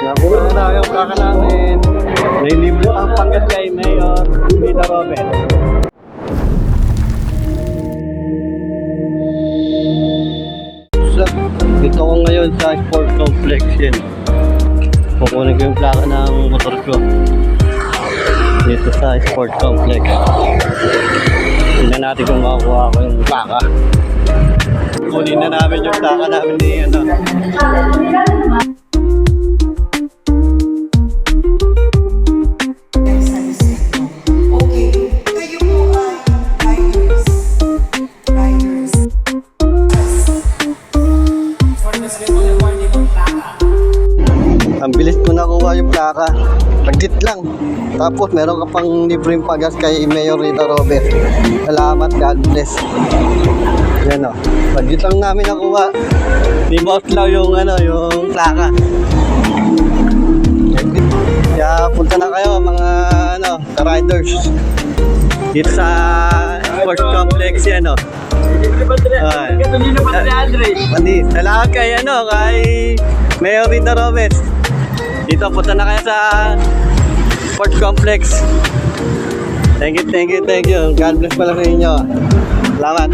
Nakuha na tayo ang plaka namin. May libre ang panggat kay Mayor Rita Robert. Dito ko ngayon sa sport complex yan. Kukunin ko yung plaka ng motor ko dito sa sport complex. Tingnan natin kung makakuha ko yung plaka. Kunin na namin yung plaka namin ni ano. Ang bilis ko nakuha yung plaka. Pagdit lang. Tapos meron ka pang libreng pagas kay Mayor Rita Robert. Salamat, God bless. Yan o. Pagdit lang namin nakuha. Di Boss Lau yung ano, yung plaka. Kaya punta na kayo mga ano, riders. Dito sa sports complex yan o. Salamat kay ano, kay Mayor Rita Robert. Dito, punta na kayo sa sports complex. Thank you. God bless pala sa inyo. Salamat.